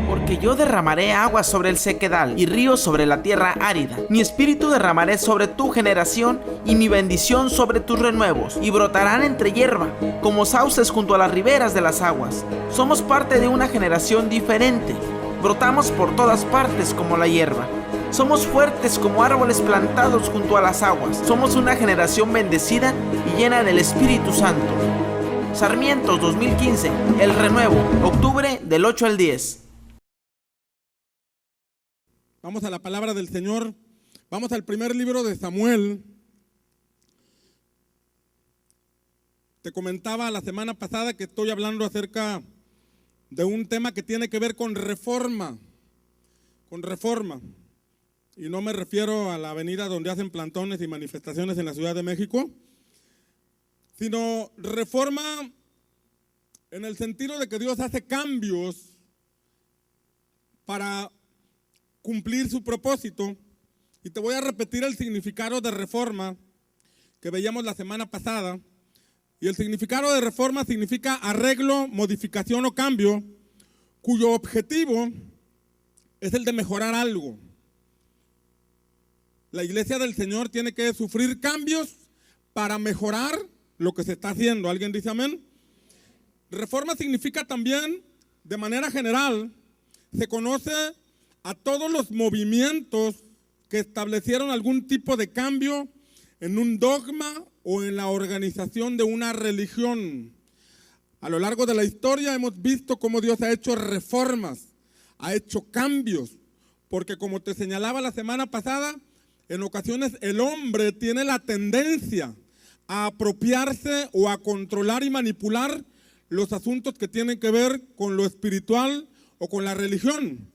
Porque yo derramaré agua sobre el sequedal y ríos sobre la tierra árida. Mi espíritu derramaré sobre tu generación y mi bendición sobre tus renuevos, y brotarán entre hierba, como sauces junto a las riberas de las aguas. Somos parte de una generación diferente. Brotamos por todas partes como la hierba. Somos fuertes como árboles plantados junto a las aguas. Somos una generación bendecida y llena del Espíritu Santo. Sarmientos 2015, El Renuevo, octubre del 8 al 10. Vamos a la palabra del Señor. Vamos al primer libro de Samuel. Te comentaba la semana pasada que estoy hablando acerca de un tema que tiene que ver con reforma. Con reforma. Y no me refiero a la avenida donde hacen plantones y manifestaciones en la Ciudad de México, sino reforma en el sentido de que Dios hace cambios para cumplir su propósito. Y te voy a repetir el significado de reforma que veíamos la semana pasada. Y el significado de reforma significa arreglo, modificación o cambio, cuyo objetivo es el de mejorar algo. La iglesia del Señor tiene que sufrir cambios para mejorar lo que se está haciendo. ¿Alguien dice amén? Reforma significa también, de manera general, se conoce a todos los movimientos que establecieron algún tipo de cambio en un dogma o en la organización de una religión. A lo largo de la historia hemos visto cómo Dios ha hecho reformas, ha hecho cambios, porque como te señalaba la semana pasada, en ocasiones el hombre tiene la tendencia a apropiarse o a controlar y manipular los asuntos que tienen que ver con lo espiritual o con la religión.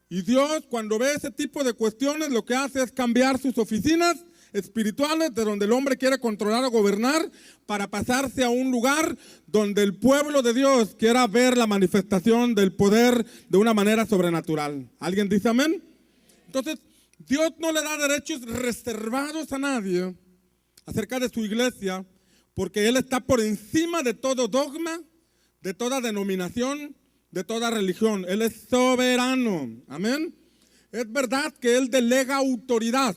Y Dios, cuando ve ese tipo de cuestiones, lo que hace es cambiar sus oficinas espirituales de donde el hombre quiere controlar o gobernar para pasarse a un lugar donde el pueblo de Dios quiera ver la manifestación del poder de una manera sobrenatural. ¿Alguien dice amén? Entonces, Dios no le da derechos reservados a nadie acerca de su iglesia, porque Él está por encima de todo dogma, de toda denominación, de toda religión. Él es soberano. Amén. Es verdad que Él delega autoridad.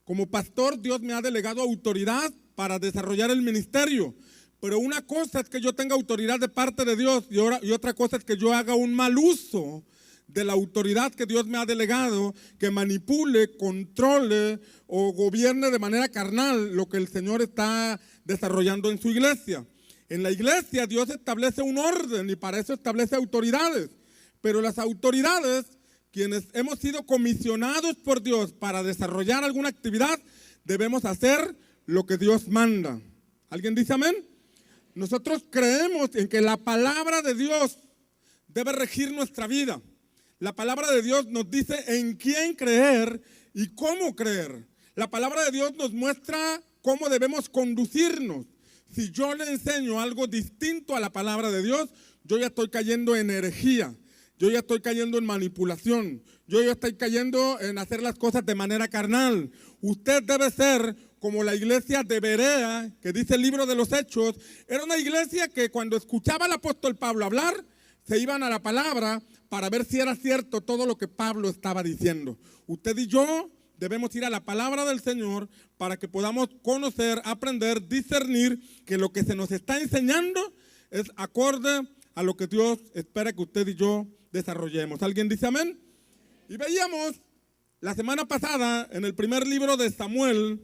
Como pastor, Dios me ha delegado autoridad para desarrollar el ministerio. Pero una cosa es que yo tenga autoridad de parte de Dios y otra cosa es que yo haga un mal uso de la autoridad que Dios me ha delegado, que manipule, controle o gobierne de manera carnal lo que el Señor está desarrollando en su iglesia. En la iglesia Dios establece un orden y para eso establece autoridades. Pero las autoridades, quienes hemos sido comisionados por Dios para desarrollar alguna actividad, debemos hacer lo que Dios manda. ¿Alguien dice amén? Nosotros creemos en que la palabra de Dios debe regir nuestra vida. La palabra de Dios nos dice en quién creer y cómo creer. La palabra de Dios nos muestra cómo debemos conducirnos. Si yo le enseño algo distinto a la palabra de Dios, yo ya estoy cayendo en herejía. Yo ya estoy cayendo en manipulación. Yo ya estoy cayendo en hacer las cosas de manera carnal. Usted debe ser como la iglesia de Berea, que dice el libro de los Hechos. Era una iglesia que cuando escuchaba al apóstol Pablo hablar, se iban a la palabra para ver si era cierto todo lo que Pablo estaba diciendo. Usted y yo debemos ir a la palabra del Señor para que podamos conocer, aprender, discernir que lo que se nos está enseñando es acorde a lo que Dios espera que usted y yo desarrollemos. ¿Alguien dice amén? Y veíamos la semana pasada en el primer libro de Samuel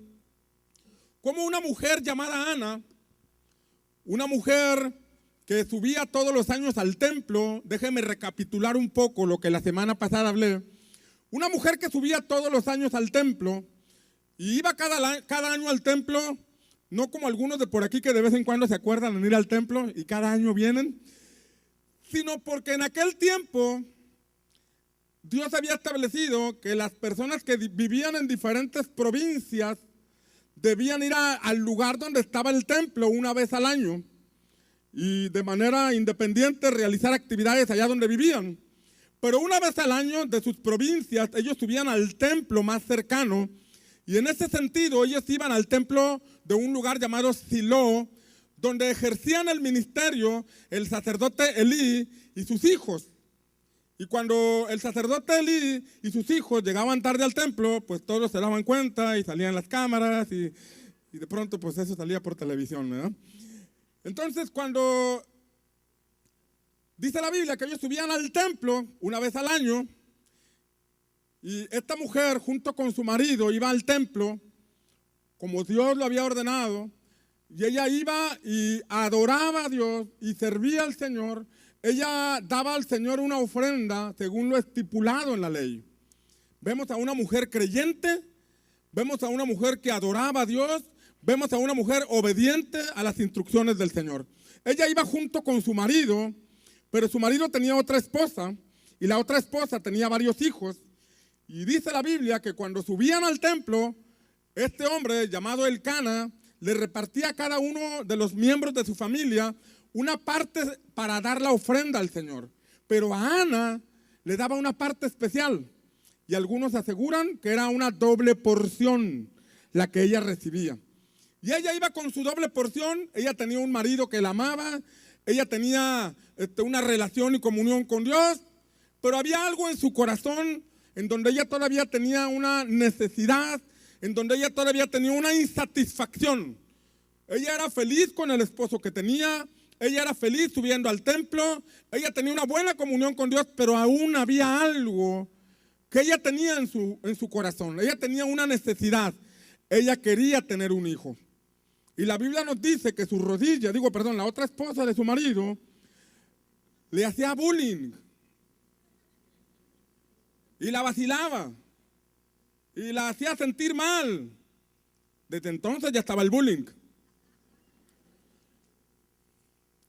cómo una mujer llamada Ana, una mujer que subía todos los años al templo. Déjeme recapitular un poco lo que la semana pasada hablé. Una mujer que subía todos los años al templo y iba cada año al templo, no como algunos de por aquí que de vez en cuando se acuerdan de ir al templo y cada año vienen, sino porque en aquel tiempo Dios había establecido que las personas que vivían en diferentes provincias debían ir al lugar donde estaba el templo una vez al año y de manera independiente realizar actividades allá donde vivían. Pero una vez al año de sus provincias ellos subían al templo más cercano Y en ese sentido, ellos iban al templo de un lugar llamado Silo, donde ejercían el ministerio el sacerdote Elí y sus hijos. Y cuando el sacerdote Elí y sus hijos llegaban tarde al templo, pues todos se daban cuenta y salían las cámaras y de pronto pues eso salía por televisión, ¿verdad? Entonces cuando dice la Biblia que ellos subían al templo una vez al año, y esta mujer junto con su marido iba al templo como Dios lo había ordenado, y ella iba y adoraba a Dios y servía al Señor. Ella daba al Señor una ofrenda según lo estipulado en la ley. Vemos a una mujer creyente, vemos a una mujer que adoraba a Dios, vemos a una mujer obediente a las instrucciones del Señor. Ella iba junto con su marido, pero su marido tenía otra esposa y la otra esposa tenía varios hijos. Y dice la Biblia que cuando subían al templo, este hombre llamado Elcana le repartía a cada uno de los miembros de su familia una parte para dar la ofrenda al Señor. Pero a Ana le daba una parte especial. Y algunos aseguran que era una doble porción la que ella recibía. Y ella iba con su doble porción. Ella tenía un marido que la amaba. Ella tenía una relación y comunión con Dios. Pero había algo en su corazón en donde ella todavía tenía una necesidad, en donde ella todavía tenía una insatisfacción. Ella era feliz con el esposo que tenía, ella era feliz subiendo al templo, ella tenía una buena comunión con Dios, pero aún había algo que ella tenía en su corazón. Ella tenía una necesidad, ella quería tener un hijo. Y la Biblia nos dice que su rodilla, la otra esposa de su marido, le hacía bullying. Y la vacilaba. Y la hacía sentir mal. Desde entonces ya estaba el bullying.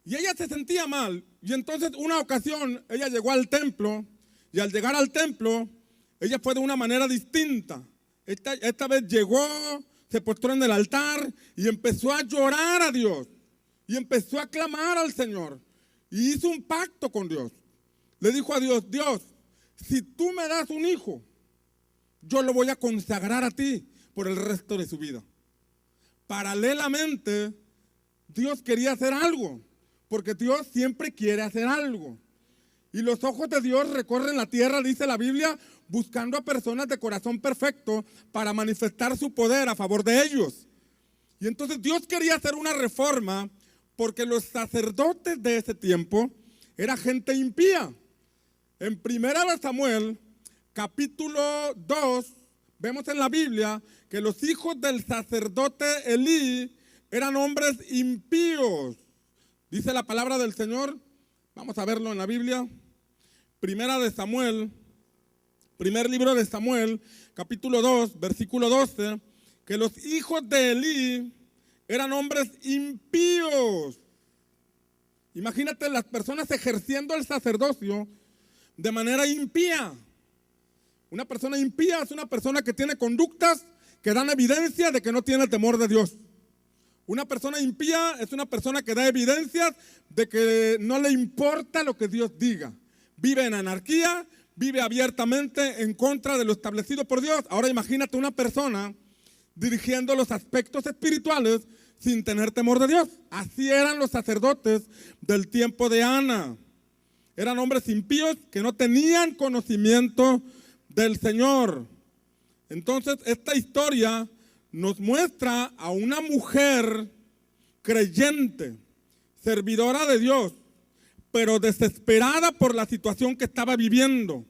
Y ella se sentía mal. Y entonces una ocasión ella llegó al templo. Y al llegar al templo, ella fue de una manera distinta. Esta vez llegó, se postró en el altar y empezó a llorar a Dios. Y empezó a clamar al Señor. Y hizo un pacto con Dios. Le dijo a Dios, Dios, si tú me das un hijo, yo lo voy a consagrar a ti por el resto de su vida. Paralelamente, Dios quería hacer algo, porque Dios siempre quiere hacer algo. Y los ojos de Dios recorren la tierra, dice la Biblia, buscando a personas de corazón perfecto para manifestar su poder a favor de ellos. Y entonces Dios quería hacer una reforma, porque los sacerdotes de ese tiempo era gente impía. En 1 Samuel, capítulo 2, vemos en la Biblia que los hijos del sacerdote Elí eran hombres impíos. Dice la palabra del Señor, vamos a verlo en la Biblia. Primer libro de Samuel, capítulo 2, versículo 12, que los hijos de Elí eran hombres impíos. Imagínate las personas ejerciendo el sacerdocio de manera impía. Una persona impía es una persona que tiene conductas que dan evidencia de que no tiene temor de Dios. Una persona impía es una persona que da evidencias de que no le importa lo que Dios diga. Vive en anarquía, vive abiertamente en contra de lo establecido por Dios. Ahora imagínate una persona dirigiendo los aspectos espirituales sin tener temor de Dios. Así eran los sacerdotes del tiempo de Ana. Eran hombres impíos que no tenían conocimiento del Señor. Entonces esta historia nos muestra a una mujer creyente, servidora de Dios, pero desesperada por la situación que estaba viviendo.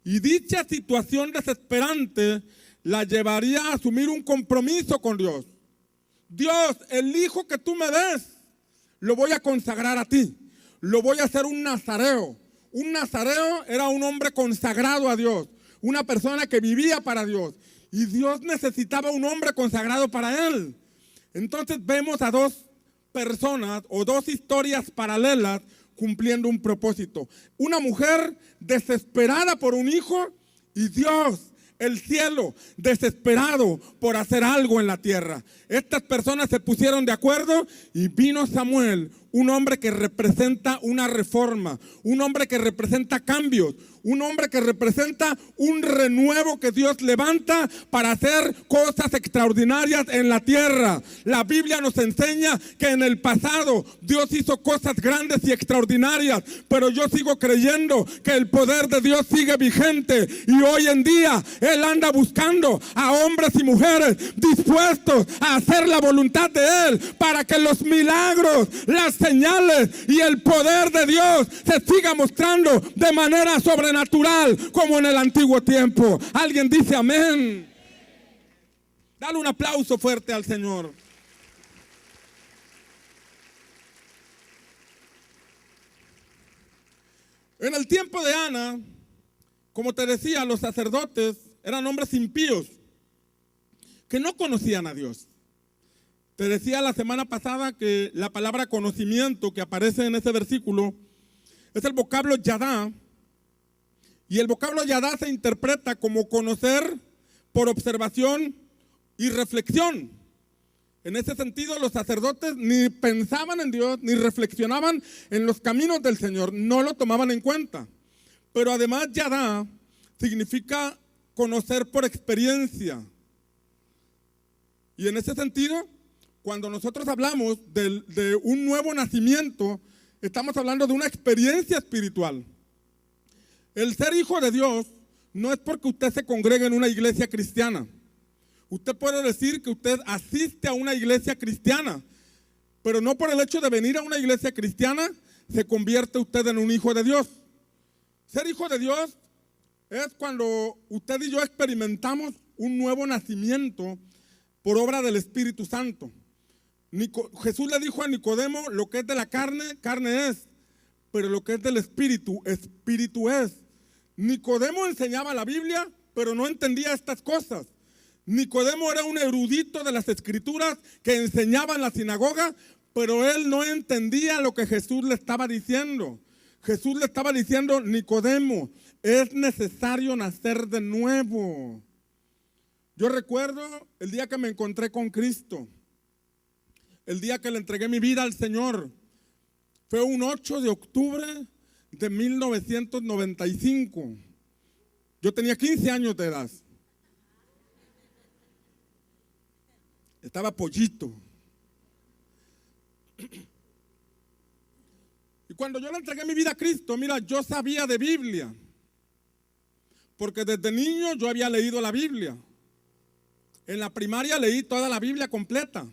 Y dicha situación desesperante la llevaría a asumir un compromiso con Dios. Dios, el hijo que tú me des, lo voy a consagrar a ti. Lo voy a hacer un nazareo. Un nazareo era un hombre consagrado a Dios, una persona que vivía para Dios. Y Dios necesitaba un hombre consagrado para él. Entonces vemos a dos personas o dos historias paralelas cumpliendo un propósito. Una mujer desesperada por un hijo y Dios, el cielo, desesperado por hacer algo en la tierra. Estas personas se pusieron de acuerdo y vino Samuel, un hombre que representa una reforma, un hombre que representa cambios, un hombre que representa un renuevo que Dios levanta para hacer cosas extraordinarias en la tierra. La Biblia nos enseña que en el pasado Dios hizo cosas grandes y extraordinarias, pero yo sigo creyendo que el poder de Dios sigue vigente y hoy en día Él anda buscando a hombres y mujeres dispuestos a hacer la voluntad de Él para que los milagros, las señales y el poder de Dios se siga mostrando de manera sobrenatural como en el antiguo tiempo. ¿Alguien dice amén? Dale un aplauso fuerte al Señor. En el tiempo de Ana, como te decía, los sacerdotes eran hombres impíos que no conocían a Dios. Te decía la semana pasada que la palabra conocimiento que aparece en ese versículo es el vocablo yadá, y el vocablo yadá se interpreta como conocer por observación y reflexión. En ese sentido, los sacerdotes ni pensaban en Dios, ni reflexionaban en los caminos del Señor, no lo tomaban en cuenta. Pero además yadá significa conocer por experiencia. Y en ese sentido, cuando nosotros hablamos de un nuevo nacimiento, estamos hablando de una experiencia espiritual. El ser hijo de Dios no es porque usted se congregue en una iglesia cristiana. Usted puede decir que usted asiste a una iglesia cristiana, pero no por el hecho de venir a una iglesia cristiana se convierte usted en un hijo de Dios. Ser hijo de Dios es cuando usted y yo experimentamos un nuevo nacimiento por obra del Espíritu Santo. Jesús le dijo a Nicodemo: lo que es de la carne, carne es, pero lo que es del Espíritu, Espíritu es. Nicodemo enseñaba la Biblia, pero no entendía estas cosas. Nicodemo era un erudito de las Escrituras que enseñaba en la sinagoga, pero él no entendía lo que Jesús le estaba diciendo. Jesús le estaba diciendo: Nicodemo, es necesario nacer de nuevo. Yo recuerdo el día que me encontré con Cristo, el día que le entregué mi vida al Señor. Fue un 8 de octubre de 1995. Yo tenía 15 años de edad. Estaba pollito. Y cuando yo le entregué mi vida a Cristo, mira, yo sabía de Biblia, porque desde niño yo había leído la Biblia. En la primaria leí toda la Biblia completa.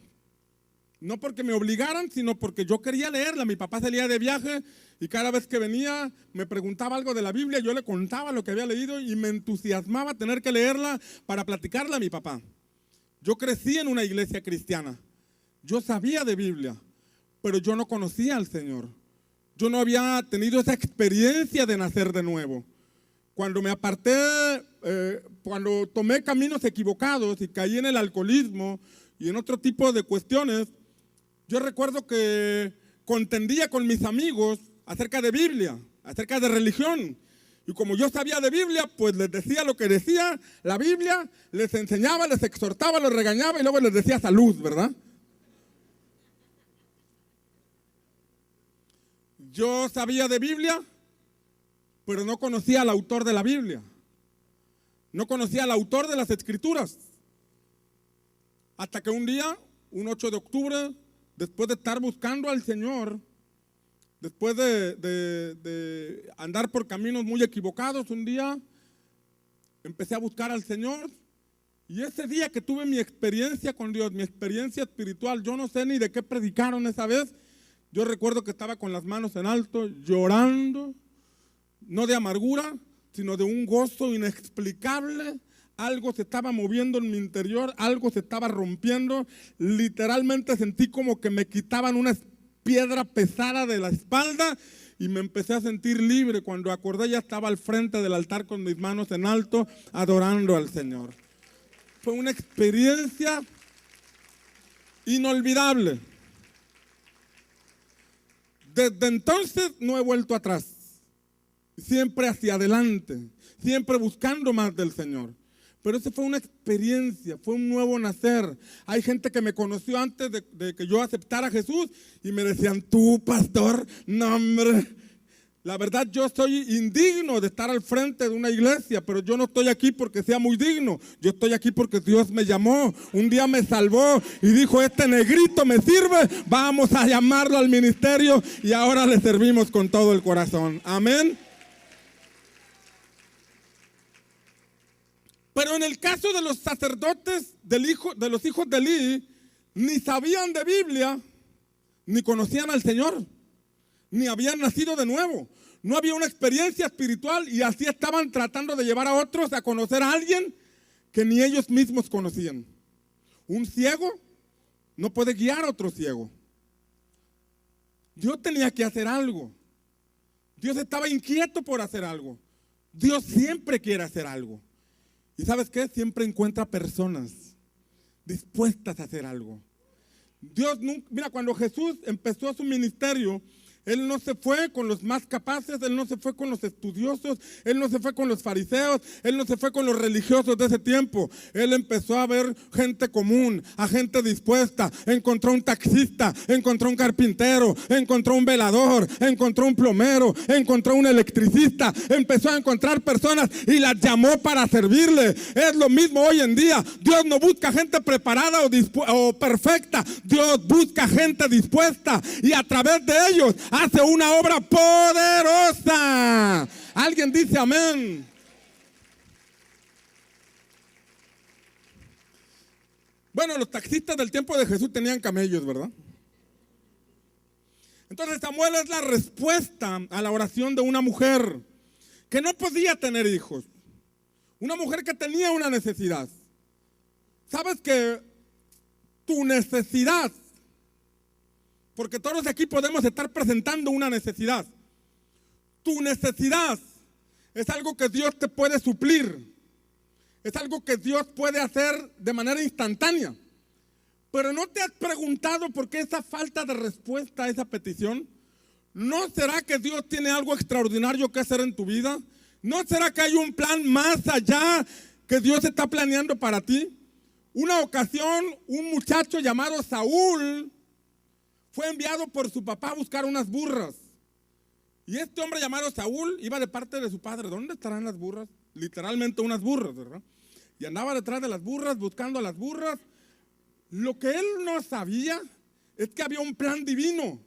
No porque me obligaran, sino porque yo quería leerla. Mi papá salía de viaje y cada vez que venía me preguntaba algo de la Biblia. Yo le contaba lo que había leído y me entusiasmaba tener que leerla para platicarla a mi papá. Yo crecí en una iglesia cristiana. Yo sabía de Biblia, pero yo no conocía al Señor. Yo no había tenido esa experiencia de nacer de nuevo. Cuando me aparté, cuando tomé caminos equivocados y caí en el alcoholismo y en otro tipo de cuestiones, yo recuerdo que contendía con mis amigos acerca de Biblia, acerca de religión. Y como yo sabía de Biblia, pues les decía lo que decía la Biblia, les enseñaba, les exhortaba, los regañaba y luego les decía salud, ¿verdad? Yo sabía de Biblia, pero no conocía al autor de la Biblia. No conocía al autor de las Escrituras. Hasta que un día, un 8 de octubre, después de estar buscando al Señor, después de andar por caminos muy equivocados, un día empecé a buscar al Señor. Y ese día que tuve mi experiencia con Dios, mi experiencia espiritual, yo no sé ni de qué predicaron esa vez. Yo recuerdo que estaba con las manos en alto, llorando, no de amargura, sino de un gozo inexplicable. Algo se estaba moviendo en mi interior, algo se estaba rompiendo. Literalmente sentí como que me quitaban una piedra pesada de la espalda y me empecé a sentir libre. Cuando acordé, ya estaba al frente del altar con mis manos en alto, adorando al Señor. Fue una experiencia inolvidable. Desde entonces no he vuelto atrás, siempre hacia adelante, siempre buscando más del Señor. Pero eso fue una experiencia, fue un nuevo nacer. Hay gente que me conoció antes de que yo aceptara a Jesús y me decían, tú, pastor, no, hombre. La verdad, yo soy indigno de estar al frente de una iglesia, pero yo no estoy aquí porque sea muy digno. Yo estoy aquí porque Dios me llamó, un día me salvó y dijo, este negrito me sirve, vamos a llamarlo al ministerio y ahora le servimos con todo el corazón. Amén. Pero en el caso de los sacerdotes de los hijos de Elí, ni sabían de Biblia, ni conocían al Señor, ni habían nacido de nuevo. No había una experiencia espiritual y así estaban tratando de llevar a otros a conocer a alguien que ni ellos mismos conocían. Un ciego no puede guiar a otro ciego. Dios tenía que hacer algo. Dios estaba inquieto por hacer algo. Dios siempre quiere hacer algo. ¿Y sabes qué? Siempre encuentra personas dispuestas a hacer algo. Dios nunca, mira, cuando Jesús empezó su ministerio, Él no se fue con los más capaces, Él no se fue con los estudiosos, Él no se fue con los fariseos, Él no se fue con los religiosos de ese tiempo. Él empezó a ver gente común, a gente dispuesta. Encontró un taxista, encontró un carpintero, encontró un velador, encontró un plomero, encontró un electricista. Empezó a encontrar personas y las llamó para servirle. Es lo mismo hoy en día. Dios no busca gente preparada o perfecta. Dios busca gente dispuesta y a través de ellos hace una obra poderosa. Alguien dice amén. Bueno, los taxistas del tiempo de Jesús tenían camellos, ¿verdad? Entonces Samuel es la respuesta a la oración de una mujer que no podía tener hijos. Una mujer que tenía una necesidad. ¿Sabes que tu necesidad, porque todos aquí podemos estar presentando una necesidad, tu necesidad es algo que Dios te puede suplir, es algo que Dios puede hacer de manera instantánea? Pero ¿no te has preguntado por qué esa falta de respuesta a esa petición? ¿No será que Dios tiene algo extraordinario que hacer en tu vida? ¿No será que hay un plan más allá que Dios está planeando para ti? Una ocasión, un muchacho llamado Saúl fue enviado por su papá a buscar unas burras. Y este hombre llamado Saúl iba de parte de su padre. ¿Dónde estarán las burras? Literalmente unas burras, ¿verdad? Y andaba detrás de las burras, buscando a las burras. Lo que él no sabía es que había un plan divino.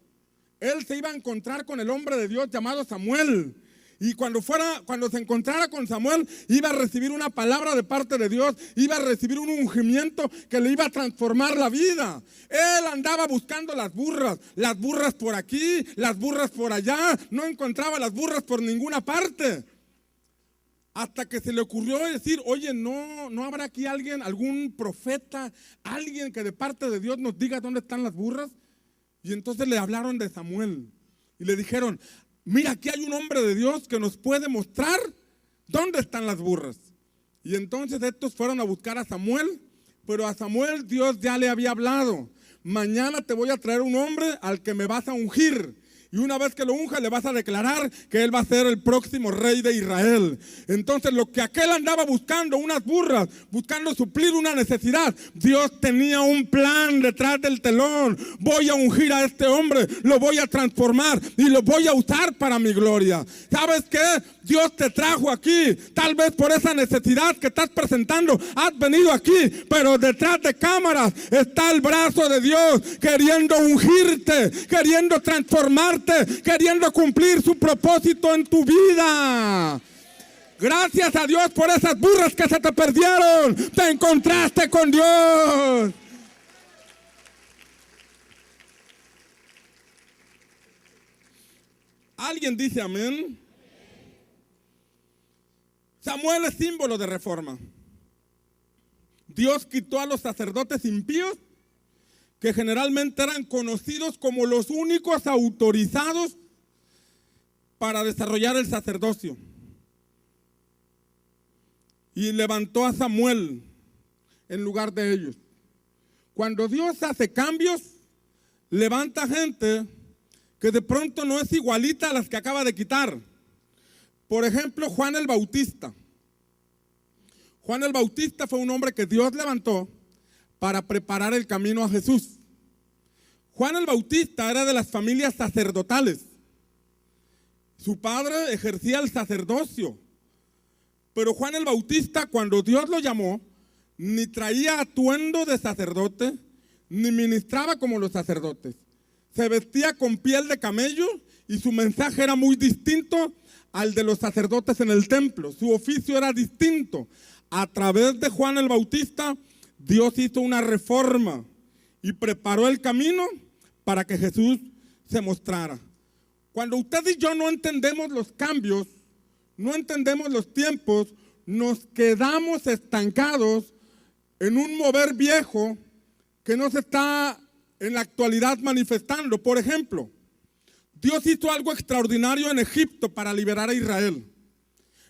Él se iba a encontrar con el hombre de Dios llamado Samuel. Y cuando se encontrara con Samuel, iba a recibir una palabra de parte de Dios, iba a recibir un ungimiento que le iba a transformar la vida. Él andaba buscando las burras por aquí, las burras por allá, no encontraba las burras por ninguna parte. Hasta que se le ocurrió decir, oye, ¿no habrá aquí alguien, algún profeta, alguien que de parte de Dios nos diga dónde están las burras? Y entonces le hablaron de Samuel y le dijeron, mira, aquí hay un hombre de Dios que nos puede mostrar dónde están las burras. Y entonces estos fueron a buscar a Samuel, pero a Samuel Dios ya le había hablado. Mañana te voy a traer un hombre al que me vas a ungir. Y una vez que lo unja le vas a declarar que él va a ser el próximo rey de Israel. Entonces lo que aquel andaba buscando, unas burras, buscando suplir una necesidad, Dios tenía un plan detrás del telón. Voy a ungir a este hombre, lo voy a transformar y lo voy a usar para mi gloria. ¿Sabes qué? Dios te trajo aquí, tal vez por esa necesidad que estás presentando, has venido aquí, pero detrás de cámaras está el brazo de Dios queriendo ungirte, queriendo transformarte, queriendo cumplir su propósito en tu vida. Gracias a Dios por esas burras que se te perdieron. Te encontraste con Dios. ¿Alguien dice amén? Samuel es símbolo de reforma. Dios quitó a los sacerdotes impíos, que generalmente eran conocidos como los únicos autorizados para desarrollar el sacerdocio. Y levantó a Samuel en lugar de ellos. Cuando Dios hace cambios, levanta gente que de pronto no es igualita a las que acaba de quitar. Por ejemplo, Juan el Bautista. Juan el Bautista fue un hombre que Dios levantó para preparar el camino a Jesús. Juan el Bautista era de las familias sacerdotales. Su padre ejercía el sacerdocio. Pero Juan el Bautista, cuando Dios lo llamó, ni traía atuendo de sacerdote, ni ministraba como los sacerdotes. Se vestía con piel de camello y su mensaje era muy distinto al de los sacerdotes en el templo. Su oficio era distinto. A través de Juan el Bautista, Dios hizo una reforma y preparó el camino para que Jesús se mostrara. Cuando usted y yo no entendemos los cambios, no entendemos los tiempos, nos quedamos estancados en un mover viejo que no se está en la actualidad manifestando. Por ejemplo, Dios hizo algo extraordinario en Egipto para liberar a Israel.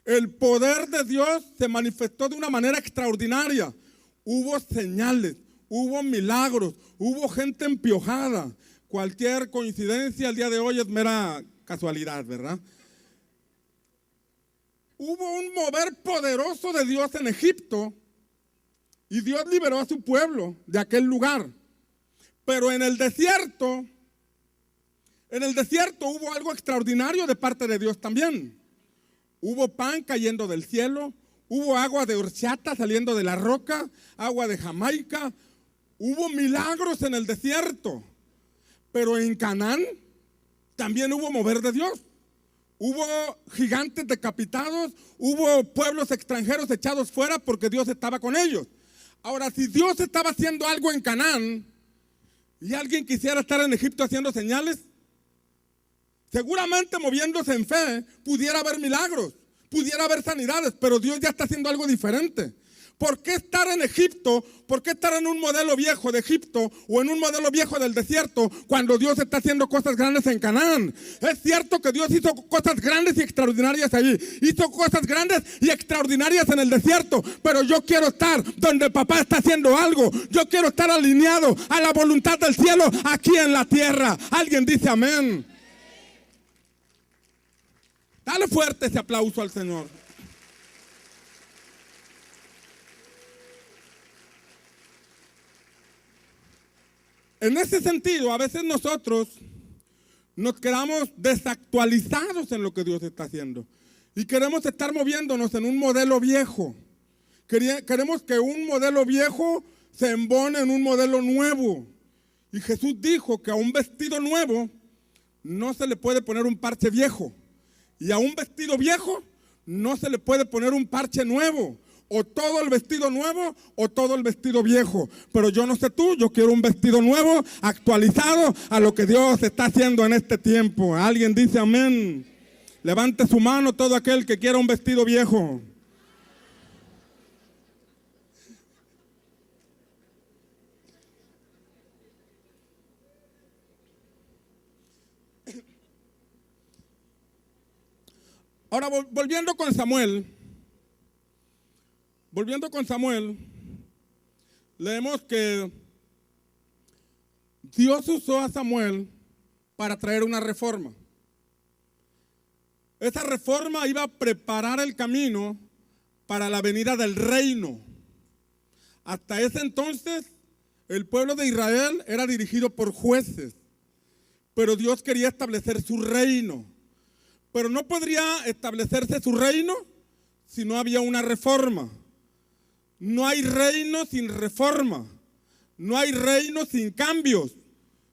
El poder de Dios se manifestó de una manera extraordinaria. Hubo señales, hubo milagros, hubo gente empiojada. Cualquier coincidencia el día de hoy es mera casualidad, ¿verdad? Hubo un mover poderoso de Dios en Egipto y Dios liberó a su pueblo de aquel lugar. Pero en el desierto hubo algo extraordinario de parte de Dios también. Hubo pan cayendo del cielo, hubo agua de horchata saliendo de la roca, agua de Jamaica. Hubo milagros en el desierto. Pero en Canaán también hubo mover de Dios. Hubo gigantes decapitados, hubo pueblos extranjeros echados fuera porque Dios estaba con ellos. Ahora, si Dios estaba haciendo algo en Canaán y alguien quisiera estar en Egipto haciendo señales, seguramente moviéndose en fe pudiera haber milagros, pudiera haber sanidades, pero Dios ya está haciendo algo diferente. ¿Por qué estar en Egipto? ¿Por qué estar en un modelo viejo de Egipto o en un modelo viejo del desierto cuando Dios está haciendo cosas grandes en Canaán? Es cierto que Dios hizo cosas grandes y extraordinarias allí. Hizo cosas grandes y extraordinarias en el desierto. Pero yo quiero estar donde papá está haciendo algo. Yo quiero estar alineado a la voluntad del cielo aquí en la tierra. ¿Alguien dice amén? Dale fuerte ese aplauso al Señor. En ese sentido, a veces nosotros nos quedamos desactualizados en lo que Dios está haciendo y queremos estar moviéndonos en un modelo viejo. Queremos que un modelo viejo se embone en un modelo nuevo. Y Jesús dijo que a un vestido nuevo no se le puede poner un parche viejo. Y a un vestido viejo no se le puede poner un parche nuevo. O todo el vestido nuevo o todo el vestido viejo. Pero yo no sé tú, yo quiero un vestido nuevo, actualizado a lo que Dios está haciendo en este tiempo. ¿Alguien dice amén? Levante su mano todo aquel que quiera un vestido viejo. Ahora, volviendo con Samuel, leemos que Dios usó a Samuel para traer una reforma. Esa reforma iba a preparar el camino para la venida del reino. Hasta ese entonces, el pueblo de Israel era dirigido por jueces, pero Dios quería establecer su reino. Pero no podría establecerse su reino si no había una reforma. No hay reino sin reforma. No hay reino sin cambios.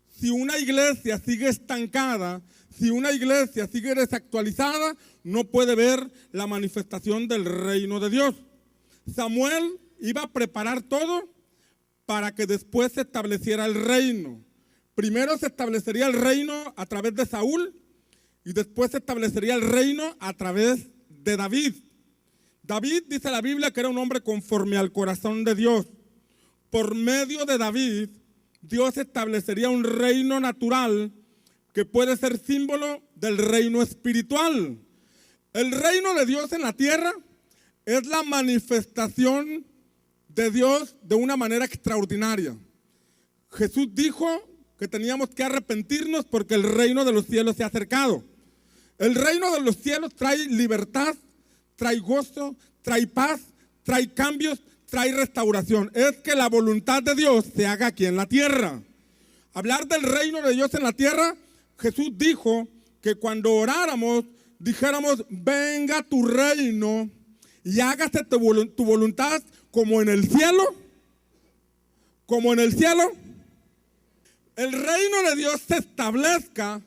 Si una iglesia sigue estancada, si una iglesia sigue desactualizada, no puede ver la manifestación del reino de Dios. Samuel iba a preparar todo para que después se estableciera el reino. Primero se establecería el reino a través de Saúl y después se establecería el reino a través de David. David, dice la Biblia, que era un hombre conforme al corazón de Dios. Por medio de David, Dios establecería un reino natural que puede ser símbolo del reino espiritual. El reino de Dios en la tierra es la manifestación de Dios de una manera extraordinaria. Jesús dijo que teníamos que arrepentirnos porque el reino de los cielos se ha acercado. El reino de los cielos trae libertad, trae gozo, trae paz, trae cambios, trae restauración. Es que la voluntad de Dios se haga aquí en la tierra. Hablar del reino de Dios en la tierra, Jesús dijo que cuando oráramos, dijéramos, venga tu reino y hágase tu voluntad como en el cielo. Como en el cielo. El reino de Dios se establezca,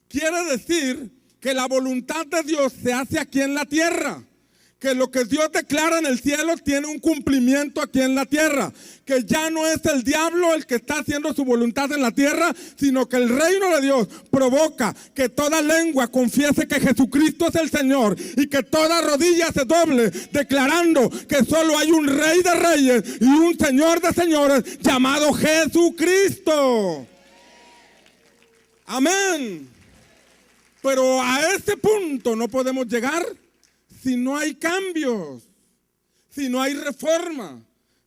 quiere decir que la voluntad de Dios se hace aquí en la tierra. Que lo que Dios declara en el cielo tiene un cumplimiento aquí en la tierra. Que ya no es el diablo el que está haciendo su voluntad en la tierra, sino que el reino de Dios provoca que toda lengua confiese que Jesucristo es el Señor y que toda rodilla se doble, declarando que solo hay un Rey de Reyes y un Señor de Señores llamado Jesucristo. Amén. Pero a ese punto no podemos llegar si no hay cambios, si no hay reforma,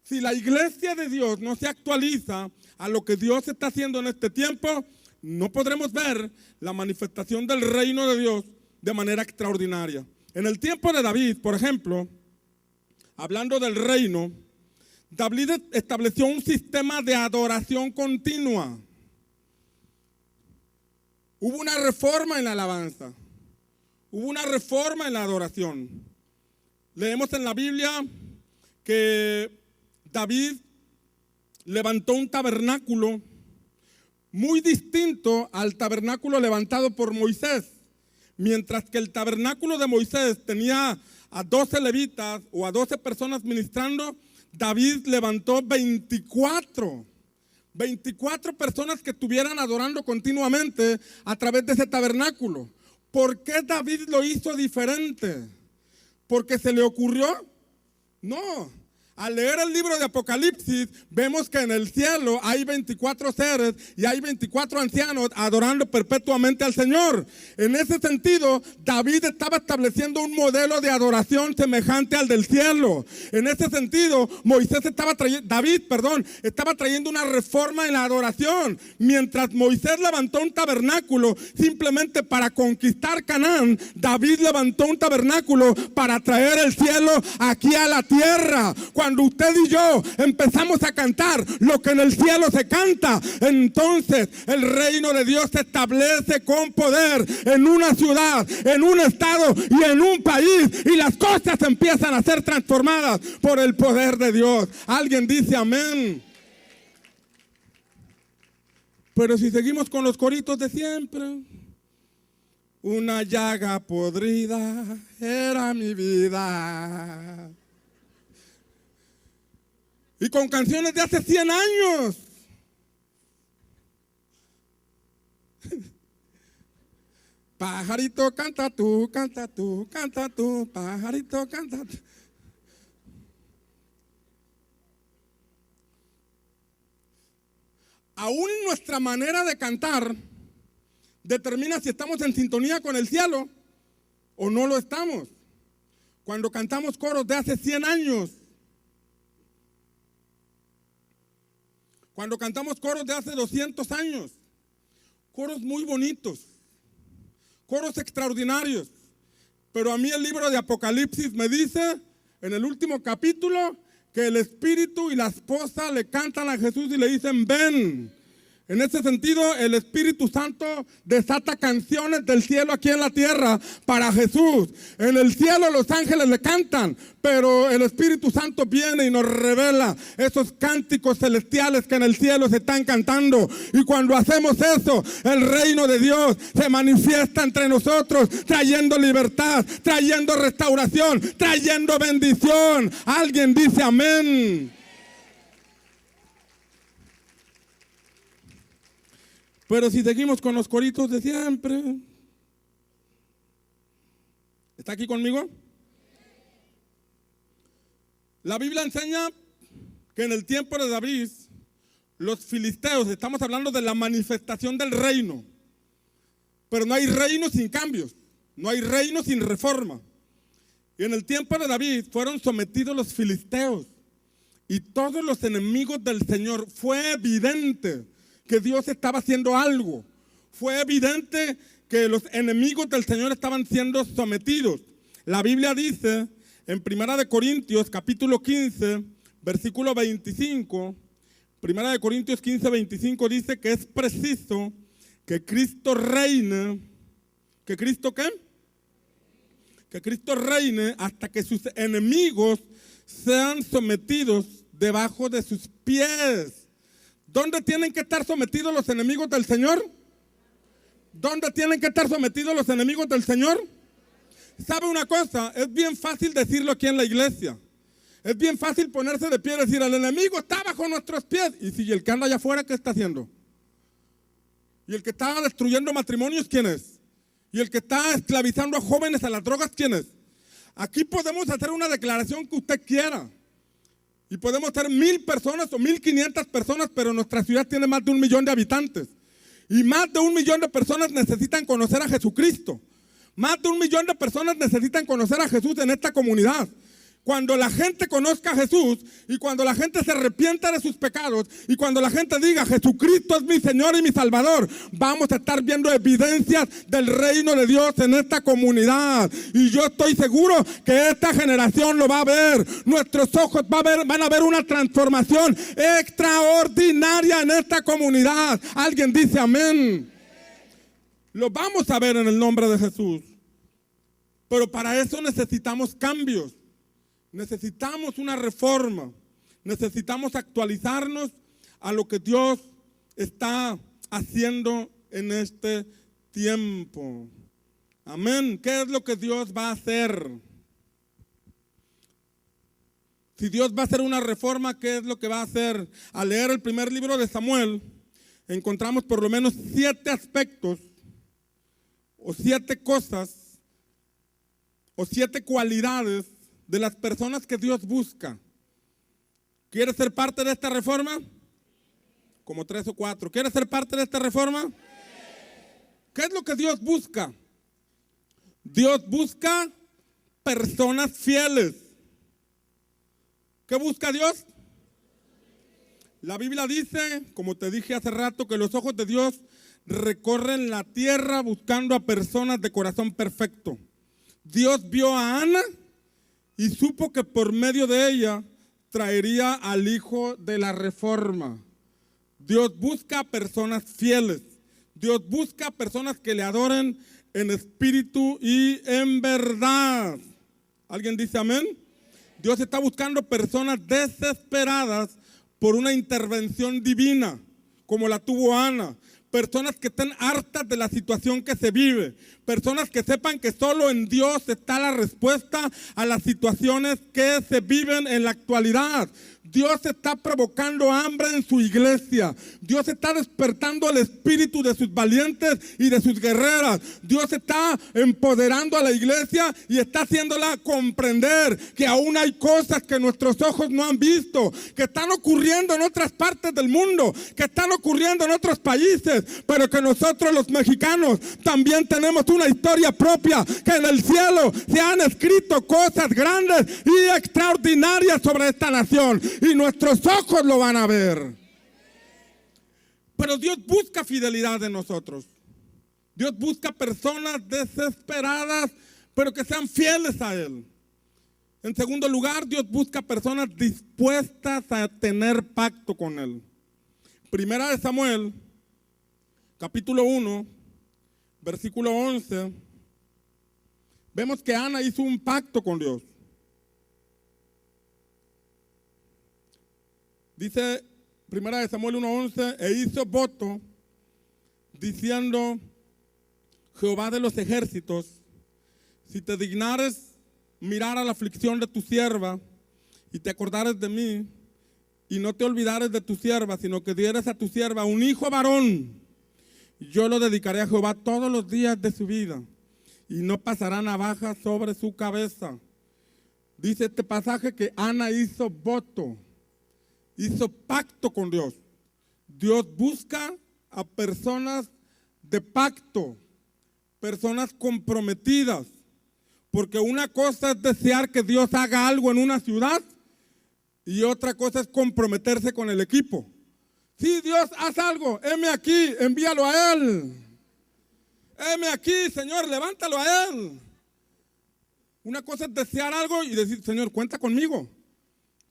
si la iglesia de Dios no se actualiza a lo que Dios está haciendo en este tiempo, no podremos ver la manifestación del reino de Dios de manera extraordinaria. En el tiempo de David, por ejemplo, hablando del reino, David estableció un sistema de adoración continua. Hubo una reforma en la alabanza. Hubo una reforma en la adoración. Leemos en la Biblia que David levantó un tabernáculo muy distinto al tabernáculo levantado por Moisés. Mientras que el tabernáculo de Moisés tenía a 12 levitas o a 12 personas ministrando, David levantó 24 personas que estuvieran adorando continuamente a través de ese tabernáculo. ¿Por qué David lo hizo diferente? ¿Porque se le ocurrió? No. Al leer el libro de Apocalipsis, vemos que en el cielo hay 24 seres y hay 24 ancianos adorando perpetuamente al Señor. En ese sentido, David estaba estableciendo un modelo de adoración semejante al del cielo. En ese sentido, David estaba trayendo una reforma en la adoración. Mientras Moisés levantó un tabernáculo simplemente para conquistar Canaán, David levantó un tabernáculo para traer el cielo aquí a la tierra. Cuando usted y yo empezamos a cantar lo que en el cielo se canta, entonces el reino de Dios se establece con poder en una ciudad, en un estado y en un país, y las cosas empiezan a ser transformadas por el poder de Dios. Alguien dice amén. Pero si seguimos con los coritos de siempre, una llaga podrida era mi vida. Y con canciones de hace 100 años. Pajarito, canta tú, canta tú, canta tú, pajarito, canta tú. Aún nuestra manera de cantar determina si estamos en sintonía con el cielo o no lo estamos. Cuando cantamos coros de hace 100 años, cuando cantamos coros de hace 200 años, coros muy bonitos, coros extraordinarios, pero a mí el libro de Apocalipsis me dice, en el último capítulo, que el Espíritu y la esposa le cantan a Jesús y le dicen, ven. En ese sentido, el Espíritu Santo desata canciones del cielo aquí en la tierra para Jesús. En el cielo los ángeles le cantan, pero el Espíritu Santo viene y nos revela esos cánticos celestiales que en el cielo se están cantando. Y cuando hacemos eso, el reino de Dios se manifiesta entre nosotros, trayendo libertad, trayendo restauración, trayendo bendición. Alguien dice amén. Pero si seguimos con los coritos de siempre, ¿está aquí conmigo? La Biblia enseña que en el tiempo de David, los filisteos, estamos hablando de la manifestación del reino, pero no hay reino sin cambios, no hay reino sin reforma. Y en el tiempo de David fueron sometidos los filisteos y todos los enemigos del Señor. Fue evidente que Dios estaba haciendo algo. Fue evidente que los enemigos del Señor estaban siendo sometidos. La Biblia dice en Primera de Corintios, capítulo 15, versículo 25. Primera de Corintios 15, 25 dice que es preciso que Cristo reine. ¿Que Cristo qué? Que Cristo reine hasta que sus enemigos sean sometidos debajo de sus pies. ¿Dónde tienen que estar sometidos los enemigos del Señor? ¿Dónde tienen que estar sometidos los enemigos del Señor? ¿Sabe una cosa? Es bien fácil decirlo aquí en la iglesia. Es bien fácil ponerse de pie y decir, el enemigo está bajo nuestros pies. Y si el que anda allá afuera, ¿qué está haciendo? ¿Y el que está destruyendo matrimonios, quién es? ¿Y el que está esclavizando a jóvenes a las drogas, quién es? Aquí podemos hacer una declaración que usted quiera. Y podemos ser 1000 personas o 1500 personas, pero nuestra ciudad tiene más de 1 millón de habitantes. Y más de 1 millón de personas necesitan conocer a Jesucristo. Más de 1 millón de personas necesitan conocer a Jesús en esta comunidad. Cuando la gente conozca a Jesús y cuando la gente se arrepienta de sus pecados y cuando la gente diga Jesucristo es mi Señor y mi Salvador, vamos a estar viendo evidencias del reino de Dios en esta comunidad. Y yo estoy seguro que esta generación lo va a ver. Nuestros ojos van a ver una transformación extraordinaria en esta comunidad. Alguien dice amén. Lo vamos a ver en el nombre de Jesús. Pero para eso necesitamos cambios. Necesitamos una reforma, necesitamos actualizarnos a lo que Dios está haciendo en este tiempo. Amén. ¿Qué es lo que Dios va a hacer? Si Dios va a hacer una reforma, ¿qué es lo que va a hacer? Al leer el primer libro de Samuel, encontramos por lo menos 7 aspectos o 7 cosas o 7 cualidades de las personas que Dios busca. ¿Quieres ser parte de esta reforma? Como 3 o 4. ¿Quieres ser parte de esta reforma? ¿Qué es lo que Dios busca? Dios busca personas fieles. ¿Qué busca Dios? La Biblia dice, como te dije hace rato, que los ojos de Dios recorren la tierra buscando a personas de corazón perfecto. Dios vio a Ana y supo que por medio de ella traería al hijo de la reforma. Dios busca personas fieles. Dios busca personas que le adoren en espíritu y en verdad. ¿Alguien dice amén? Dios está buscando personas desesperadas por una intervención divina, como la tuvo Ana. Personas que estén hartas de la situación que se vive. Personas que sepan que solo en Dios está la respuesta a las situaciones que se viven en la actualidad. Dios está provocando hambre en su iglesia. Dios está despertando el espíritu de sus valientes y de sus guerreras. Dios está empoderando a la iglesia y está haciéndola comprender que aún hay cosas que nuestros ojos no han visto, que están ocurriendo en otras partes del mundo, que están ocurriendo en otros países, pero que nosotros los mexicanos también tenemos una historia propia, que en el cielo se han escrito cosas grandes y extraordinarias sobre esta nación. Y nuestros ojos lo van a ver. Pero Dios busca fidelidad en nosotros. Dios busca personas desesperadas, pero que sean fieles a Él. En segundo lugar, Dios busca personas dispuestas a tener pacto con Él. Primera de Samuel, capítulo 1, versículo 11. Vemos que Ana hizo un pacto con Dios. Dice Primera de Samuel 1:11, e hizo voto diciendo, Jehová de los ejércitos, si te dignares mirar a la aflicción de tu sierva y te acordares de mí y no te olvidares de tu sierva, sino que dieres a tu sierva un hijo varón, yo lo dedicaré a Jehová todos los días de su vida y no pasará navaja sobre su cabeza. Dice este pasaje que Ana hizo voto. Hizo pacto con Dios. Dios busca a personas de pacto, personas comprometidas. Porque una cosa es desear que Dios haga algo en una ciudad y otra cosa es comprometerse con el equipo. Sí, Dios, haz algo, heme aquí, envíalo a Él. Heme aquí, Señor, levántalo a Él. Una cosa es desear algo y decir, Señor, cuenta conmigo.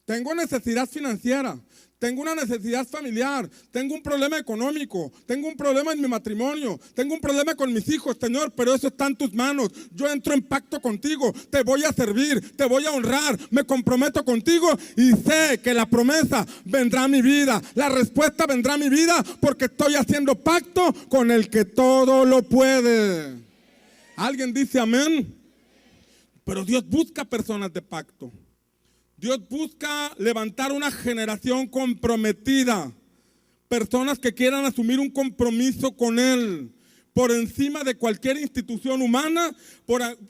Tengo necesidad financiera, tengo una necesidad familiar, tengo un problema económico, tengo un problema en mi matrimonio, tengo un problema con mis hijos, Señor, pero eso está en tus manos. Yo entro en pacto contigo, te voy a servir, te voy a honrar, me comprometo contigo y sé que la promesa vendrá a mi vida, la respuesta vendrá a mi vida porque estoy haciendo pacto con el que todo lo puede. ¿Alguien dice amén? Pero Dios busca personas de pacto. Dios busca levantar una generación comprometida, personas que quieran asumir un compromiso con Él, por encima de cualquier institución humana,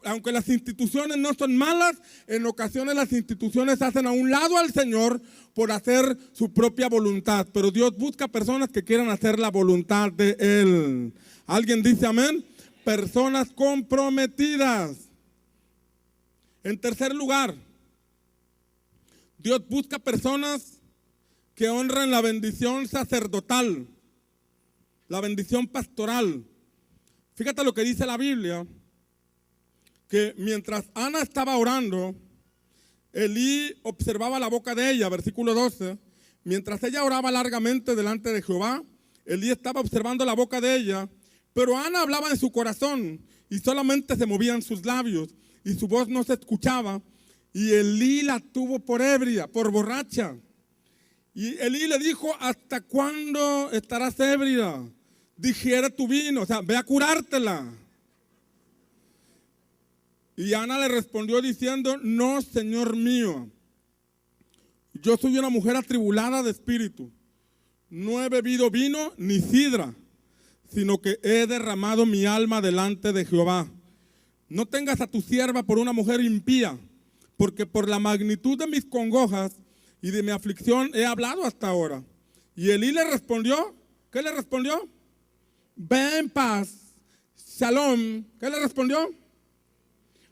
aunque las instituciones no son malas, en ocasiones las instituciones hacen a un lado al Señor por hacer su propia voluntad, pero Dios busca personas que quieran hacer la voluntad de Él. ¿Alguien dice amén? Personas comprometidas. En tercer lugar, Dios busca personas que honren la bendición sacerdotal, la bendición pastoral. Fíjate lo que dice la Biblia, que mientras Ana estaba orando, Elí observaba la boca de ella, versículo 12. Mientras ella oraba largamente delante de Jehová, Elí estaba observando la boca de ella, pero Ana hablaba en su corazón y solamente se movían sus labios y su voz no se escuchaba. Y Elí la tuvo por ebria, por borracha. Y Elí le dijo, ¿hasta cuándo estarás ebria? Digiere tu vino, o sea, ve a curártela. Y Ana le respondió diciendo, no, Señor mío, yo soy una mujer atribulada de espíritu. No he bebido vino ni sidra, sino que he derramado mi alma delante de Jehová. No tengas a tu sierva por una mujer impía, porque por la magnitud de mis congojas y de mi aflicción he hablado hasta ahora. Y Elí le respondió, ¿qué le respondió? Ve en paz, shalom. ¿Qué le respondió?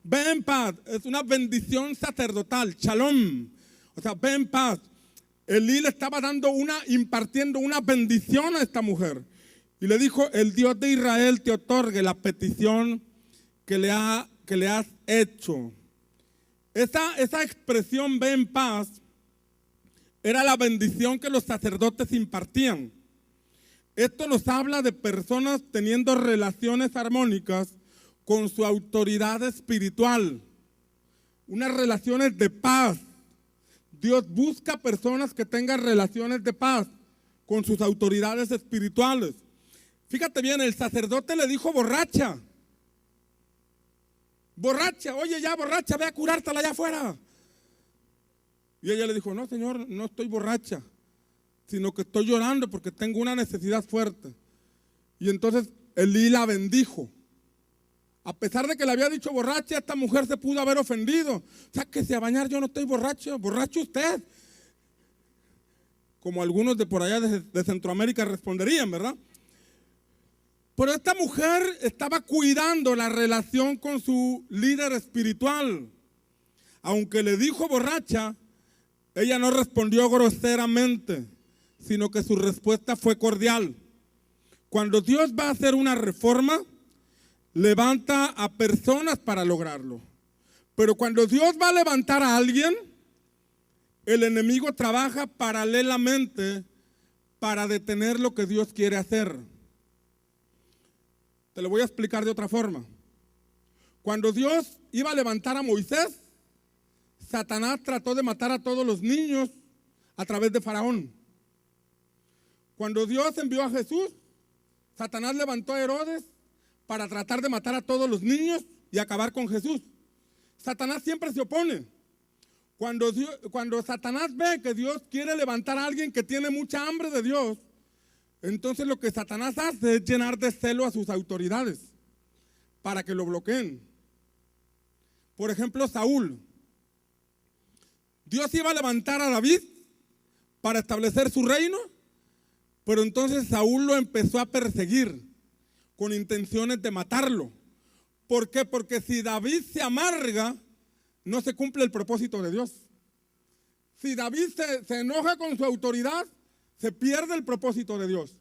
Ve en paz, es una bendición sacerdotal, shalom. O sea, ve en paz. Elí le estaba impartiendo una bendición a esta mujer. Y le dijo, el Dios de Israel te otorgue la petición que le has hecho. Esa expresión ve en paz era la bendición que los sacerdotes impartían. Esto nos habla de personas teniendo relaciones armónicas con su autoridad espiritual, unas relaciones de paz. Dios busca personas que tengan relaciones de paz con sus autoridades espirituales. Fíjate bien, el sacerdote le dijo borracha. Borracha, oye ya borracha, ve a curártela allá afuera. Y ella le dijo, no Señor, no estoy borracha, sino que estoy llorando porque tengo una necesidad fuerte. Y entonces Elí la bendijo. A pesar de que le había dicho borracha, esta mujer se pudo haber ofendido. Sáquese a bañar, yo no estoy borracho, borracho usted. Como algunos de por allá de Centroamérica responderían, ¿verdad? Pero esta mujer estaba cuidando la relación con su líder espiritual. Aunque le dijo borracha, ella no respondió groseramente, sino que su respuesta fue cordial. Cuando Dios va a hacer una reforma, levanta a personas para lograrlo. Pero cuando Dios va a levantar a alguien, el enemigo trabaja paralelamente para detener lo que Dios quiere hacer. Te lo voy a explicar de otra forma. Cuando Dios iba a levantar a Moisés, Satanás trató de matar a todos los niños a través de Faraón. Cuando Dios envió a Jesús, Satanás levantó a Herodes para tratar de matar a todos los niños y acabar con Jesús. Satanás siempre se opone. Cuando Satanás ve que Dios quiere levantar a alguien que tiene mucha hambre de Dios, entonces lo que Satanás hace es llenar de celo a sus autoridades para que lo bloqueen. Por ejemplo, Saúl. Dios iba a levantar a David para establecer su reino, pero entonces Saúl lo empezó a perseguir con intenciones de matarlo. ¿Por qué? Porque si David se amarga, no se cumple el propósito de Dios. Si David se enoja con su autoridad, se pierde el propósito de Dios.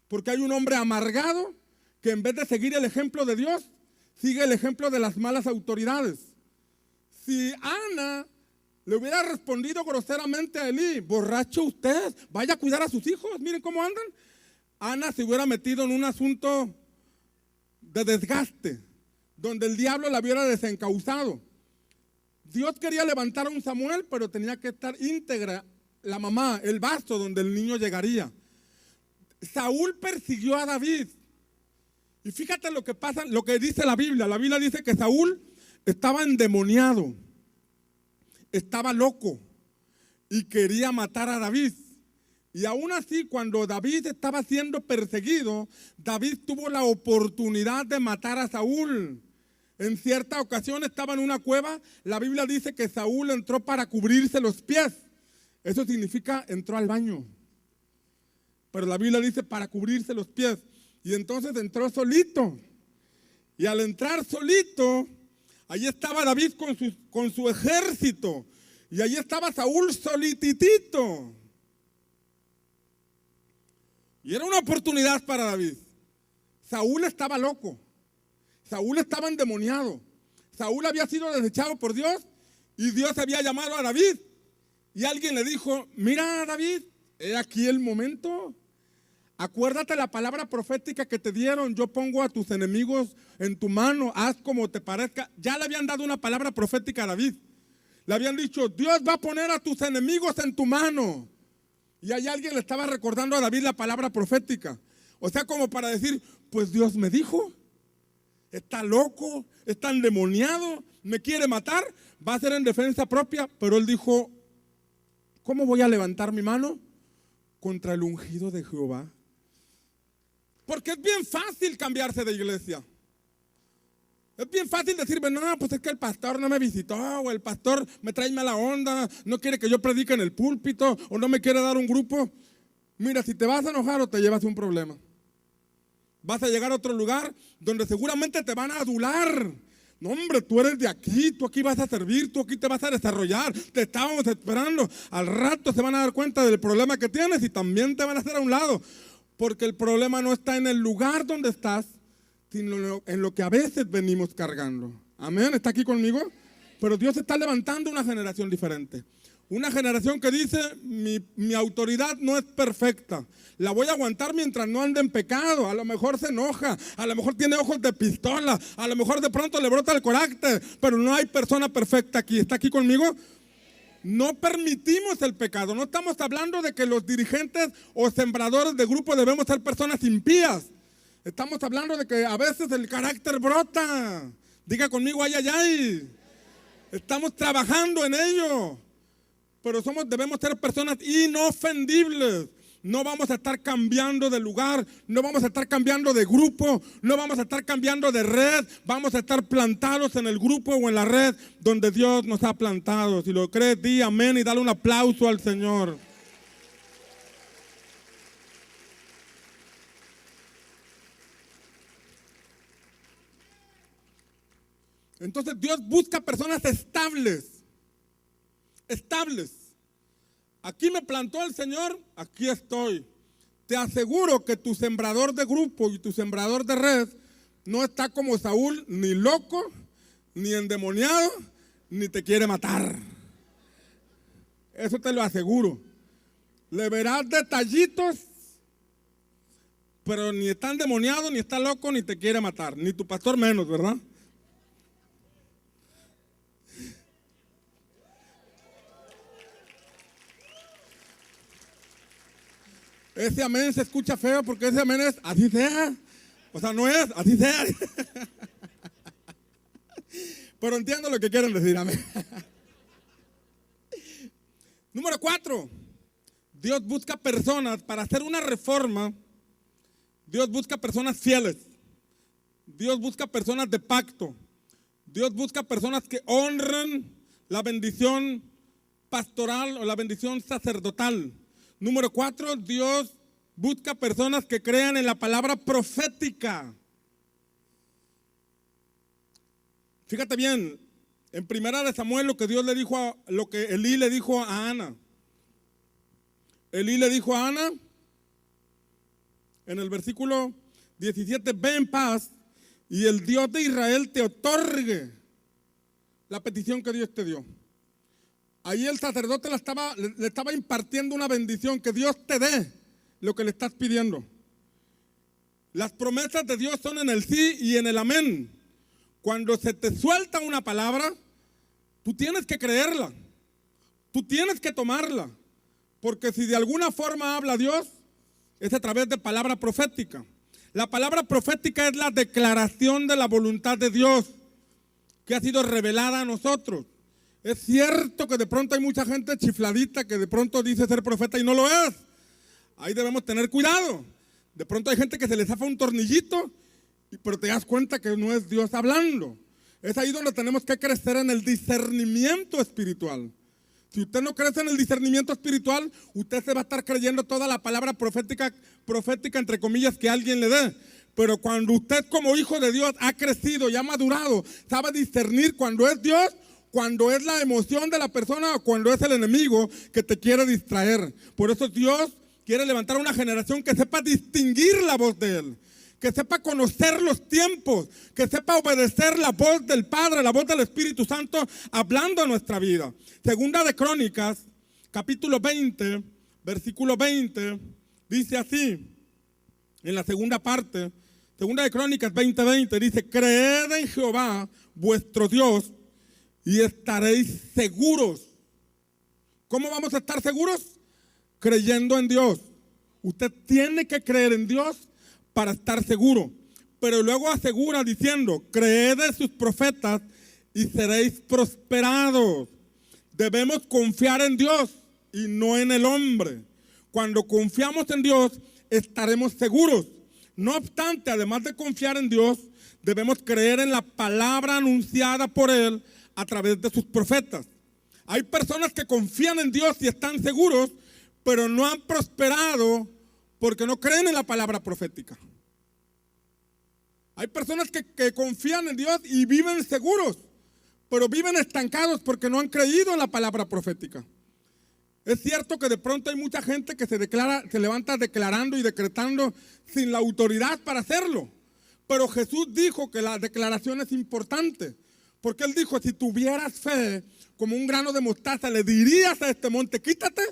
Porque hay un hombre amargado que en vez de seguir el ejemplo de Dios, sigue el ejemplo de las malas autoridades. Si Ana le hubiera respondido groseramente a Elí, borracho usted, vaya a cuidar a sus hijos, miren cómo andan, Ana se hubiera metido en un asunto de desgaste, donde el diablo la hubiera desencauzado. Dios quería levantar a un Samuel, pero tenía que estar íntegra la mamá, el vaso donde el niño llegaría. Saúl persiguió a David. Y fíjate lo que pasa, lo que dice la Biblia. La Biblia dice que Saúl estaba endemoniado, estaba loco y quería matar a David. Y aún así, cuando David estaba siendo perseguido, David tuvo la oportunidad de matar a Saúl. En cierta ocasión estaba en una cueva. La Biblia dice que Saúl entró para cubrirse los pies. Eso significa entró al baño. Pero la Biblia dice para cubrirse los pies. Y entonces entró solito. Y al entrar solito, allí estaba David con su ejército. Y allí estaba Saúl solititito. Y era una oportunidad para David. Saúl estaba loco. Saúl estaba endemoniado. Saúl había sido desechado por Dios y Dios había llamado a David. Y alguien le dijo, mira David, he aquí el momento. Acuérdate la palabra profética que te dieron. Yo pongo a tus enemigos en tu mano, haz como te parezca. Ya le habían dado una palabra profética a David. Le habían dicho, Dios va a poner a tus enemigos en tu mano. Y ahí alguien le estaba recordando a David la palabra profética. O sea, como para decir, pues Dios me dijo, está loco, está endemoniado, me quiere matar, va a ser en defensa propia. Pero él dijo, ¿cómo voy a levantar mi mano contra el ungido de Jehová? Porque es bien fácil cambiarse de iglesia. Es bien fácil decir, no, pues es que el pastor no me visitó, o el pastor me trae mala onda, no quiere que yo predique en el púlpito, o no me quiere dar un grupo. Mira, si te vas a enojar o te llevas un problema. Vas a llegar a otro lugar donde seguramente te van a adular. No, hombre, tú eres de aquí, tú aquí vas a servir, tú aquí te vas a desarrollar, te estábamos esperando. Al rato se van a dar cuenta del problema que tienes y también te van a hacer a un lado. Porque el problema no está en el lugar donde estás, sino en lo que a veces venimos cargando. Amén, ¿está aquí conmigo? Pero Dios está levantando una generación diferente. Una generación que dice, mi autoridad no es perfecta. La voy a aguantar mientras no ande en pecado. A lo mejor se enoja, a lo mejor tiene ojos de pistola, a lo mejor de pronto le brota el carácter, pero no hay persona perfecta aquí. ¿Está aquí conmigo? No permitimos el pecado. No estamos hablando de que los dirigentes o sembradores de grupo debemos ser personas impías. Estamos hablando de que a veces el carácter brota. Diga conmigo, ay, ay, ay. Estamos trabajando en ello. Pero debemos ser personas inofendibles. No vamos a estar cambiando de lugar, no vamos a estar cambiando de grupo, no vamos a estar cambiando de red. Vamos a estar plantados en el grupo o en la red donde Dios nos ha plantado. Si lo crees, di amén y dale un aplauso al Señor. Entonces Dios busca personas estables. Estables. Aquí me plantó el Señor, aquí estoy. Te aseguro que tu sembrador de grupo y tu sembrador de red no está como Saúl, ni loco, ni endemoniado, ni te quiere matar. Eso te lo aseguro. Le verás detallitos, pero ni está endemoniado, ni está loco, ni te quiere matar. Ni tu pastor menos, ¿verdad? Ese amén se escucha feo porque ese amén es así sea. O sea, no es así sea. Pero entiendo lo que quieren decir, amén. Número 4. Dios busca personas para hacer una reforma. Dios busca personas fieles. Dios busca personas de pacto. Dios busca personas que honren la bendición pastoral o la bendición sacerdotal. Número 4, Dios busca personas que crean en la palabra profética. Fíjate bien, en Primera de Samuel lo que Elí le dijo a Ana. Elí le dijo a Ana, en el versículo 17, ve en paz y el Dios de Israel te otorgue la petición que Dios te dio. Ahí el sacerdote le estaba impartiendo una bendición, que Dios te dé lo que le estás pidiendo. Las promesas de Dios son en el sí y en el amén. Cuando se te suelta una palabra, tú tienes que creerla, tú tienes que tomarla, porque si de alguna forma habla Dios, es a través de palabra profética. La palabra profética es la declaración de la voluntad de Dios que ha sido revelada a nosotros. Es cierto que de pronto hay mucha gente chifladita que de pronto dice ser profeta y no lo es. Ahí debemos tener cuidado. De pronto hay gente que se le zafa un tornillito, pero te das cuenta que no es Dios hablando. Es ahí donde tenemos que crecer en el discernimiento espiritual. Si usted no crece en el discernimiento espiritual, usted se va a estar creyendo toda la palabra profética entre comillas que alguien le dé. Pero cuando usted como hijo de Dios ha crecido y ha madurado, sabe discernir cuando es Dios, cuando es la emoción de la persona o cuando es el enemigo que te quiere distraer. Por eso Dios quiere levantar una generación que sepa distinguir la voz de Él, que sepa conocer los tiempos, que sepa obedecer la voz del Padre, la voz del Espíritu Santo hablando a nuestra vida. Segunda de Crónicas, capítulo 20, versículo 20, dice así, en la segunda parte, Segunda de Crónicas 20:20, dice: creed en Jehová vuestro Dios y estaréis seguros. ¿Cómo vamos a estar seguros? Creyendo en Dios. Usted tiene que creer en Dios para estar seguro. Pero luego asegura diciendo: creed en sus profetas y seréis prosperados. Debemos confiar en Dios y no en el hombre. Cuando confiamos en Dios, estaremos seguros. No obstante, además de confiar en Dios, debemos creer en la palabra anunciada por Él a través de sus profetas. Hay personas que confían en Dios y están seguros, pero no han prosperado porque no creen en la palabra profética. Hay personas que confían en Dios y viven seguros, pero viven estancados porque no han creído en la palabra profética. Es cierto que de pronto hay mucha gente que se levanta declarando y decretando sin la autoridad para hacerlo. Pero Jesús dijo que la declaración es importante, porque Él dijo: si tuvieras fe como un grano de mostaza, le dirías a este monte: quítate,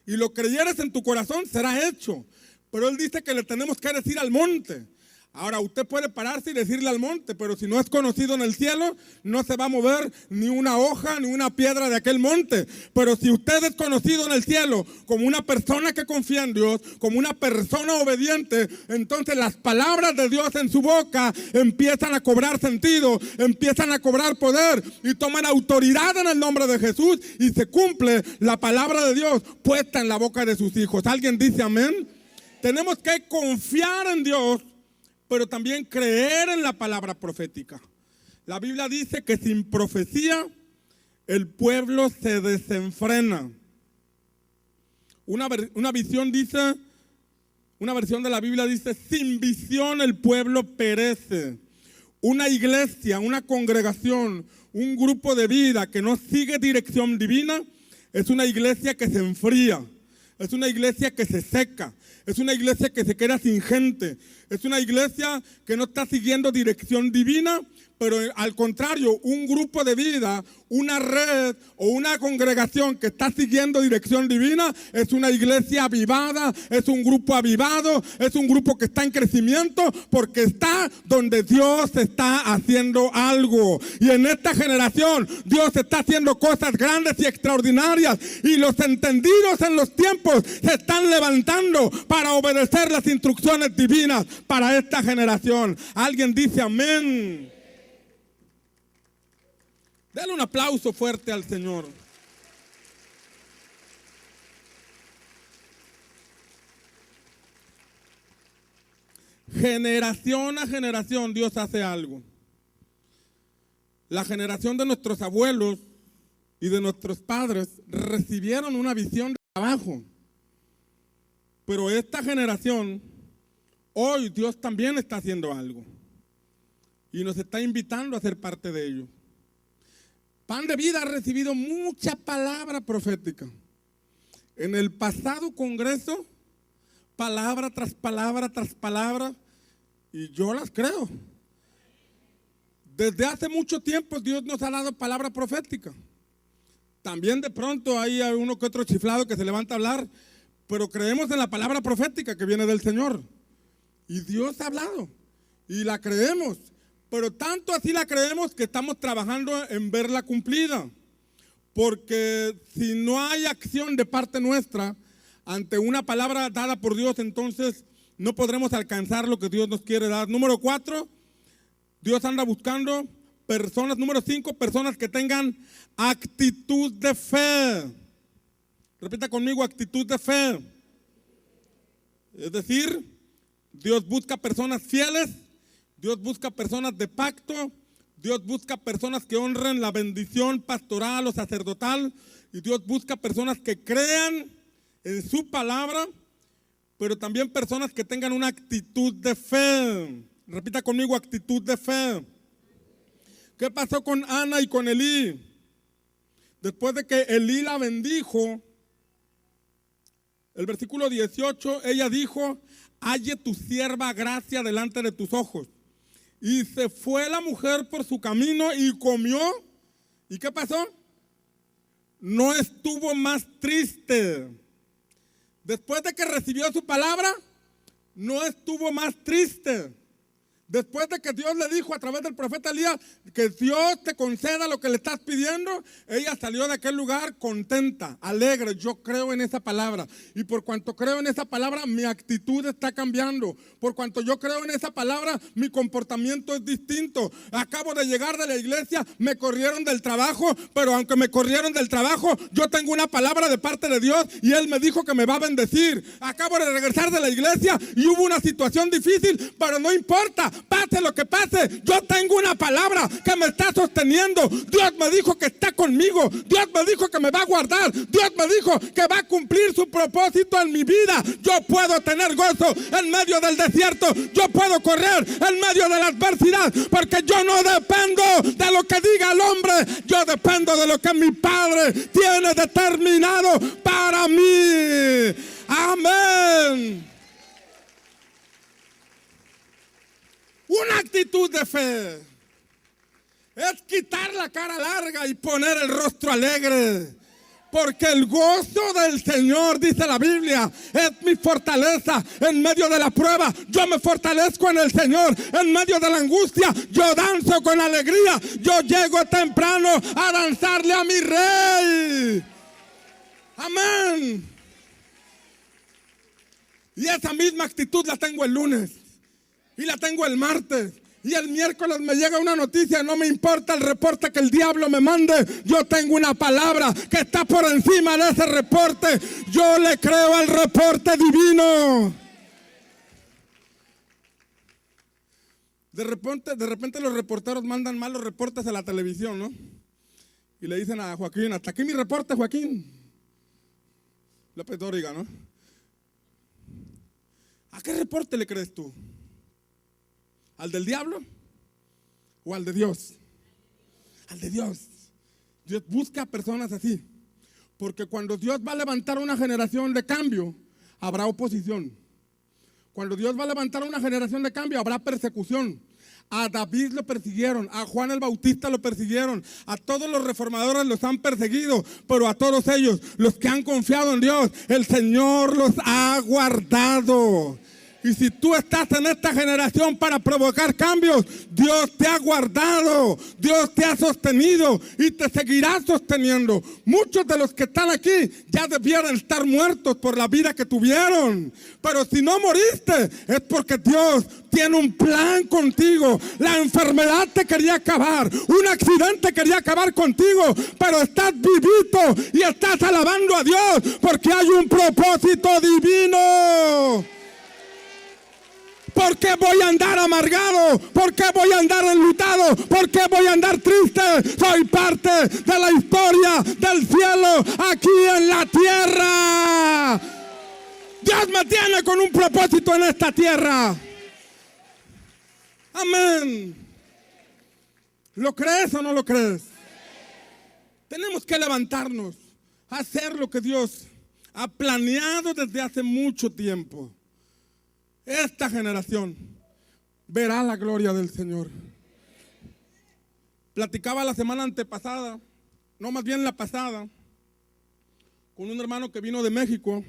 y lo creyeres en tu corazón, será hecho. Pero Él dice que le tenemos que decir al monte. Ahora, usted puede pararse y decirle al monte, pero si no es conocido en el cielo, no se va a mover ni una hoja ni una piedra de aquel monte. Pero si usted es conocido en el cielo como una persona que confía en Dios, como una persona obediente, entonces las palabras de Dios en su boca empiezan a cobrar sentido, empiezan a cobrar poder y toman autoridad en el nombre de Jesús, y se cumple la palabra de Dios puesta en la boca de sus hijos. ¿Alguien dice amén? Tenemos que confiar en Dios, pero también creer en la palabra profética. La Biblia dice que sin profecía el pueblo se desenfrena. Una versión de la Biblia dice: sin visión el pueblo perece. Una iglesia, una congregación, un grupo de vida que no sigue dirección divina es una iglesia que se enfría. Es una iglesia que se seca. Es una iglesia que se queda sin gente. Es una iglesia que no está siguiendo dirección divina, pero al contrario, un grupo de vida, una red o una congregación que está siguiendo dirección divina es una iglesia avivada, es un grupo avivado, es un grupo que está en crecimiento porque está donde Dios está haciendo algo. Y en esta generación Dios está haciendo cosas grandes y extraordinarias, y los entendidos en los tiempos se están levantando para obedecer las instrucciones divinas para esta generación. Alguien dice amén. Dale un aplauso fuerte al Señor. Generación a generación Dios hace algo. La generación de nuestros abuelos y de nuestros padres recibieron una visión de trabajo. Pero esta generación, hoy Dios también está haciendo algo. Y nos está invitando a ser parte de ello. Pan de Vida ha recibido mucha palabra profética. En el pasado congreso, palabra tras palabra tras palabra, y yo las creo. Desde hace mucho tiempo Dios nos ha dado palabra profética. También de pronto hay uno que otro chiflado que se levanta a hablar, pero creemos en la palabra profética que viene del Señor. Y Dios ha hablado y la creemos, pero tanto así la creemos que estamos trabajando en verla cumplida. Porque si no hay acción de parte nuestra ante una palabra dada por Dios, entonces no podremos alcanzar lo que Dios nos quiere dar. Número 4, Dios anda buscando personas. Número 5, personas que tengan actitud de fe. Repita conmigo, actitud de fe. Es decir, Dios busca personas fieles, Dios busca personas de pacto, Dios busca personas que honren la bendición pastoral o sacerdotal, y Dios busca personas que crean en su palabra, pero también personas que tengan una actitud de fe. Repita conmigo, actitud de fe. ¿Qué pasó con Ana y con Elí? Después de que Elí la bendijo, el versículo 18, ella dijo: halle tu sierva gracia delante de tus ojos. Y se fue la mujer por su camino y comió. ¿Y qué pasó? No estuvo más triste. Después de que recibió su palabra, no estuvo más triste. Después de que Dios le dijo a través del profeta Elías que Dios te conceda lo que le estás pidiendo, ella salió de aquel lugar contenta, alegre. Yo creo en esa palabra, y por cuanto creo en esa palabra, mi actitud está cambiando. Por cuanto yo creo en esa palabra, mi comportamiento es distinto. Acabo de llegar de la iglesia, me corrieron del trabajo, pero aunque me corrieron del trabajo, yo tengo una palabra de parte de Dios y Él me dijo que me va a bendecir. Acabo de regresar de la iglesia y hubo una situación difícil, pero no importa. Pase lo que pase, yo tengo una palabra que me está sosteniendo. Dios me dijo que está conmigo. Dios me dijo que me va a guardar. Dios me dijo que va a cumplir su propósito en mi vida. Yo puedo tener gozo en medio del desierto. Yo puedo correr en medio de la adversidad, porque yo no dependo de lo que diga el hombre. Yo dependo de lo que mi Padre tiene determinado para mí. Amén. Una actitud de fe es quitar la cara larga y poner el rostro alegre. Porque el gozo del Señor, dice la Biblia, es mi fortaleza en medio de la prueba. Yo me fortalezco en el Señor. En medio de la angustia, yo danzo con alegría. Yo llego temprano a danzarle a mi Rey. Amén. Y esa misma actitud la tengo el lunes. Y la tengo el martes. Y el miércoles me llega una noticia. No me importa el reporte que el diablo me mande. Yo tengo una palabra que está por encima de ese reporte. Yo le creo al reporte divino. De repente los reporteros mandan malos reportes a la televisión, ¿no? Y le dicen a Joaquín: hasta aquí mi reporte, Joaquín López Dóriga, ¿no? ¿A qué reporte le crees tú? ¿Al del diablo o al de Dios? Al de Dios. Dios busca personas así, porque cuando Dios va a levantar una generación de cambio, habrá oposición. Cuando Dios va a levantar una generación de cambio, habrá persecución. A David lo persiguieron, a Juan el Bautista lo persiguieron, a todos los reformadores los han perseguido, pero a todos ellos, los que han confiado en Dios, el Señor los ha guardado. Y si tú estás en esta generación para provocar cambios, Dios te ha guardado, Dios te ha sostenido y te seguirá sosteniendo. Muchos de los que están aquí ya debieran estar muertos por la vida que tuvieron. Pero si no moriste, es porque Dios tiene un plan contigo. La enfermedad te quería acabar, un accidente quería acabar contigo, pero estás vivito y estás alabando a Dios porque hay un propósito divino. ¿Por qué voy a andar amargado? ¿Por qué voy a andar enlutado? ¿Por qué voy a andar triste? Soy parte de la historia del cielo aquí en la tierra. Dios me tiene con un propósito en esta tierra. Amén. ¿Lo crees o no lo crees? Tenemos que levantarnos a hacer lo que Dios ha planeado desde hace mucho tiempo. Esta generación verá la gloria del Señor. Platicaba la semana antepasada, no, más bien la pasada, con un hermano que vino de México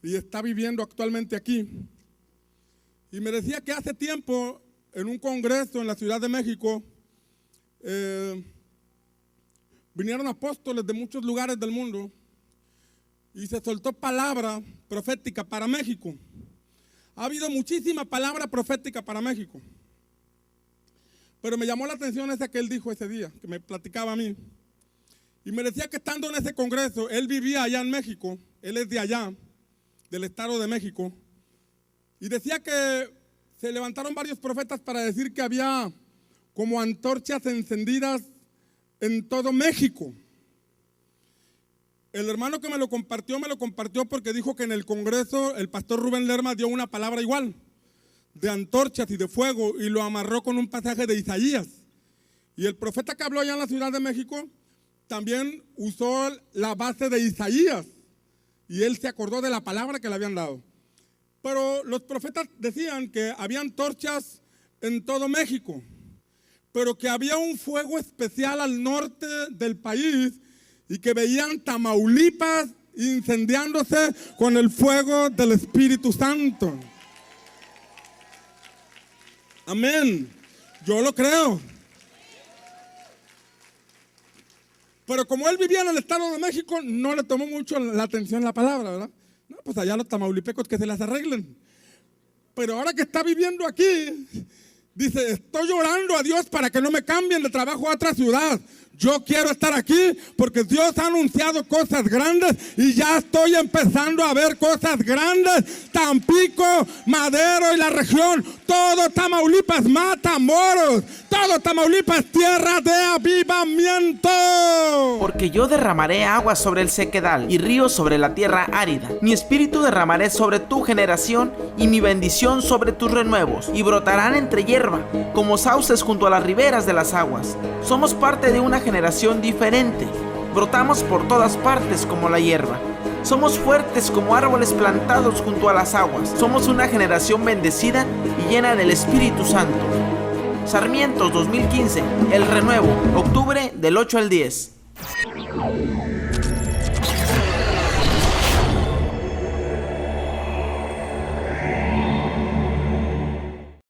y está viviendo actualmente aquí. Y me decía que hace tiempo, en un congreso en la Ciudad de México, vinieron apóstoles de muchos lugares del mundo y se soltó palabra profética para México. Ha habido muchísima palabra profética para México. Pero me llamó la atención esa que él dijo ese día, que me platicaba a mí. Y me decía que estando en ese congreso, él vivía allá en México, él es de allá, del estado de México. Y decía que se levantaron varios profetas para decir que había como antorchas encendidas en todo México. El hermano que me lo compartió porque dijo que en el congreso el pastor Rubén Lerma dio una palabra igual, de antorchas y de fuego, y lo amarró con un pasaje de Isaías. Y el profeta que habló allá en la Ciudad de México también usó la base de Isaías, y él se acordó de la palabra que le habían dado. Pero los profetas decían que había antorchas en todo México, pero que había un fuego especial al norte del país y que veían Tamaulipas incendiándose con el fuego del Espíritu Santo. Amén. Yo lo creo. Pero como él vivía en el estado de México, no le tomó mucho la atención la palabra, ¿verdad? No, pues allá los tamaulipecos que se las arreglen. Pero ahora que está viviendo aquí, dice, estoy orando a Dios para que no me cambien de trabajo a otra ciudad. Yo quiero estar aquí porque Dios ha anunciado cosas grandes y ya estoy empezando a ver cosas grandes. Tampico, Madero y la región, todo Tamaulipas, Matamoros, todo Tamaulipas, tierra de avivamiento. Porque yo derramaré agua sobre el sequedal y ríos sobre la tierra árida. Mi espíritu derramaré sobre tu generación y mi bendición sobre tus renuevos. Y brotarán entre hierba, como sauces junto a las riberas de las aguas. Somos parte de una generación diferente. Brotamos por todas partes como la hierba. Somos fuertes como árboles plantados junto a las aguas. Somos una generación bendecida y llena del Espíritu Santo. Sarmientos 2015, El Renuevo, octubre del 8 al 10.